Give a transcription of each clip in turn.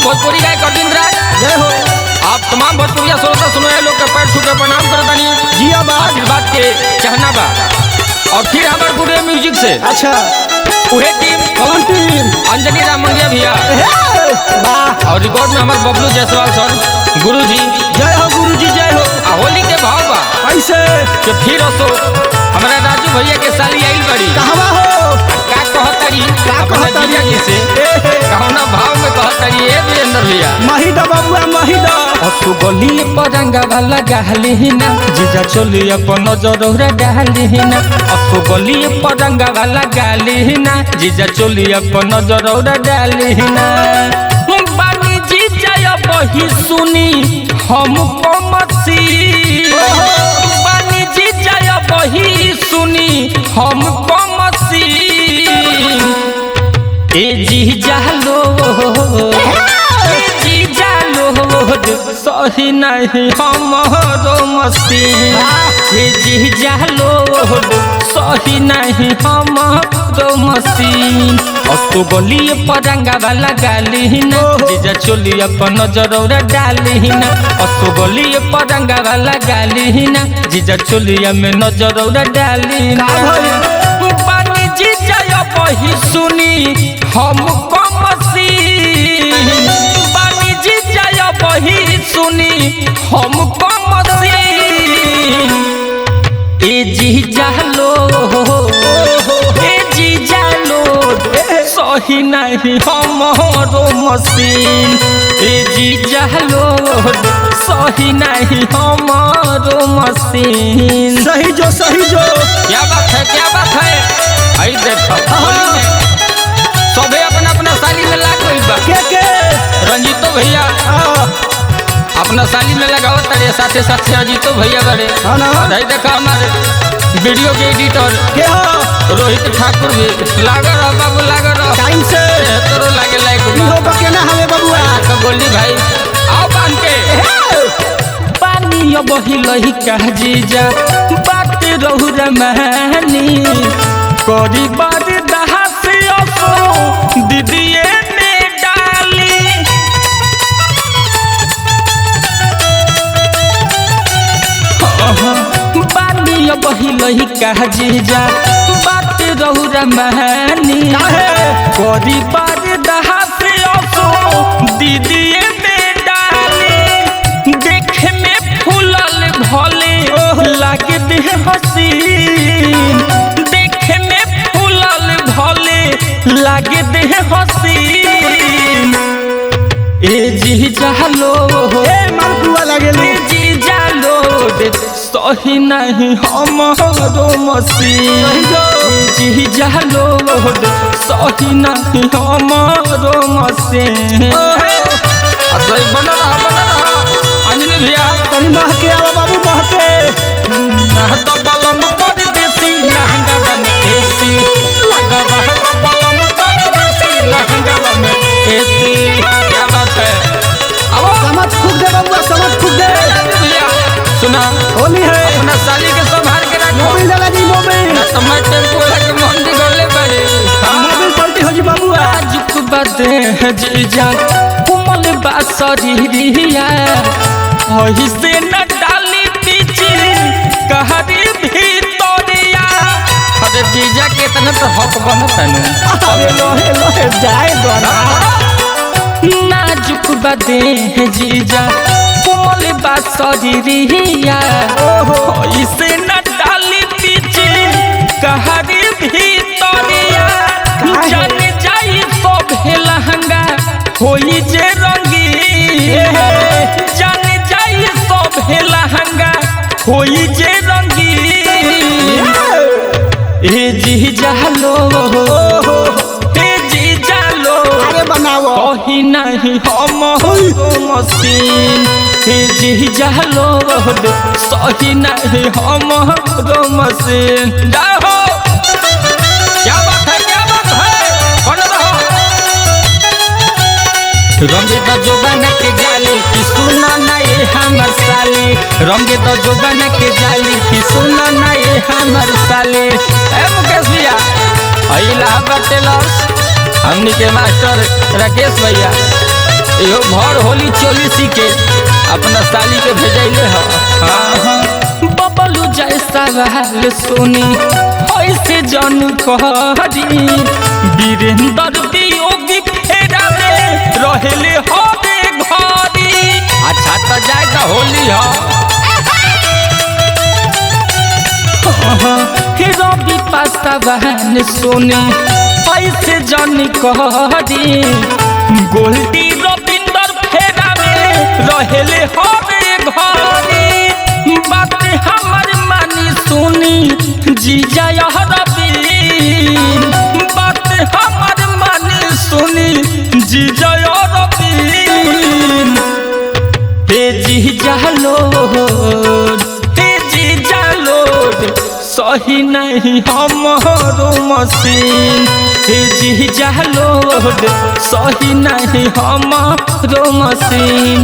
भोजपुरी गायक अरविंद राज जय हो। आप तमाम भोजपुरिया श्रोता सुनो लोग के पैर छू के प्रणाम करतानी। जिया बात आशीर्वाद के चाहना बा। और फिर हमारे गुरु म्यूजिक से अच्छा उहे टीम कौन टीम? अंजनी राम मंगिया भैया वाह और रिकॉर्ड में हमारे बबलू जायसवाल सर गुरु जी जय हो गुरु जी जय हो। होली के भाव बा कैसे कि फिर असो हमारा राजू भैया के साली आइल बड़ी कहवा हो? का कहतरी कहतरी? अपना जीजा जी से कौना भाव में कहतरी ए वीरेंद्र भैया महिदा बाबुआ महिदा असु गली परंगा वाला गाली ना जीजा चली अपन नजर डाली ना असु गली परंगा वाला गाली ना जीजा चली अपन नजर डाली ना बानी जीजा बही सुनी हमको मसी बानी जीजा बही सुनी हमको मसी ए जीजा लो सही नहीं हमारो मसीन जीजा लोड सही नहीं हमारो मसीन असो गली परंगा वाला गाली ना जीजा चोली अपन नजर डाली ना असो गली परंगा वाला गाली ना जीजा चोलिया में नजर डाली ना पानी जीजा बही सुनी हमको मसीन पानी जीजा बही सुनी हमको मसीन ए जीजा लो ए जीजा लो सही नहीं हमारो मसीन ए जीजा लो सही नहीं हमारो मसीन। सही जो क्या बात है क्या बात है। आई देखो सबे अपना अपना साली में लाग गई बा के रंजीतो भैया अपना साली में लगावत तारे साथे साथे अजीतो भैया बड़े और देखा हमारे वीडियो के एडिटर के हो? रोहित ठाकुर भी लागा रहा बाबू लागा रहा टाइम से तोरो लागे लायक इहो बकेना हवे बबुआ का गोल्डी भाई आओ बांध के पानी अब हिलही कह जीजा बात रहु रमानी करी बार दहा से असो दीदीए ने डाली पानी अब हिलही कह जीजा बात रहु रमानी करी बार दहा से असो दीदीए ने डाली देखे में फूलल भले लागे दे हसीन देखे में फूलल भले लागे दे हसीन ए जीजा लो ए मालपुआ लागेली ए जीजा लो सही नहीं हमारो मसीन ए जीजा लो सही नहीं हमारो मसीन। असली बना रहा अंजलि भैया तनी महके आवा बाबू महके तो बलम पर देसी लहंगा बन एसी लगा बलम पर देसी लहंगा बन एसी। क्या बात है अब समझ फूक दे बबुआ समझ फूक दे भैया सुना होली है अपना साली के संभाल के रखो मोबाइल डाला जी मोबाइल ना तो मैं टेम्पो लेके मंडी गले बड़े मोबाइल पलटी हो जी बबुआ जुक बदे है जीजा कुमल बासरिया ओही से न डाली पीछे कहरी भीतरिया अरे जीजा के इतना तो हक बनता अरे लोहे लोहे जाए दोना नाजुक बदे है जीजा कुमल बासरिया ओही से न डाली पीछे कहरी भीतरिया जान जाई सब लहंगा होई जे रंगीन जान जाई सब लहंगा होई जे रंगीन ए जीजा लो ए जीजा लो अरे बनाओ कहीं नहीं हम मसीन ए जीजा लो सही नहीं हम मसीन। जाओ क्या बात है क्या बात है बन रहो रंगे तो जोबन के जाली की सुना नहीं हमर साली रंगे तो जोबन के जाली की सुना नहीं हमर साली। ए मुकेश भैया इलाहाबाद टेलर्स हमनी के मास्टर राकेश भैया यो भर होली चोली सी के अपना साली के भेजैले ह बबलू जैसा हाल सुनी ऐसे जन कहरी वीरेंद्र वियोगी फेरा में रहेले हवे घरी। अच्छा तो जाए तो होली रवि पासवान सुनी ऐसे जन कहरी गोल्डी रविंदर फेरा में रहेले हवे घरी। बात हमर मानी सुनी जीजा रवि बात हमर मानी सुनी जीजा रवि हे जीजा लोड हे जीजा लोड सही नहीं हमारो मशीन हे जीजा लोड सही नहीं हमारो मशीन।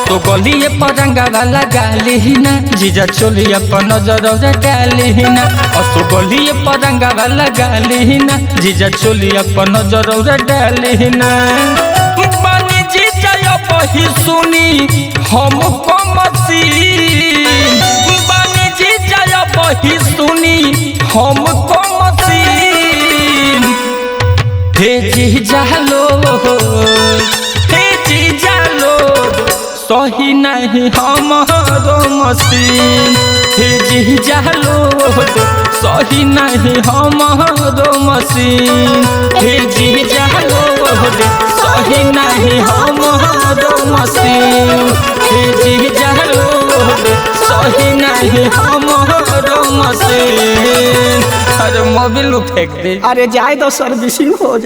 तो गलिए परंगा वाला गाली ना जीजा चोली अपन नजर डाली ना तो गलिए परंगा वाला गाली ना जीजा चोली अपन नजर डाली ना। बानी जीजा बही सुनी हमको मशीन बानी जीजा बही सुनी हमको मशीन हे जीजा लोड हे जीजा लोड सही नहीं हमारो मशीन हे जीजा लोड सही नहीं हमारो मशीन हे जीजा लोड सही नहीं हमारो मशीन हे जीजा लोड सही नहीं हमारो मशीन। अरे मोबिल फेंक दे। अरे जाए तो सर्विसिंग हो जाए।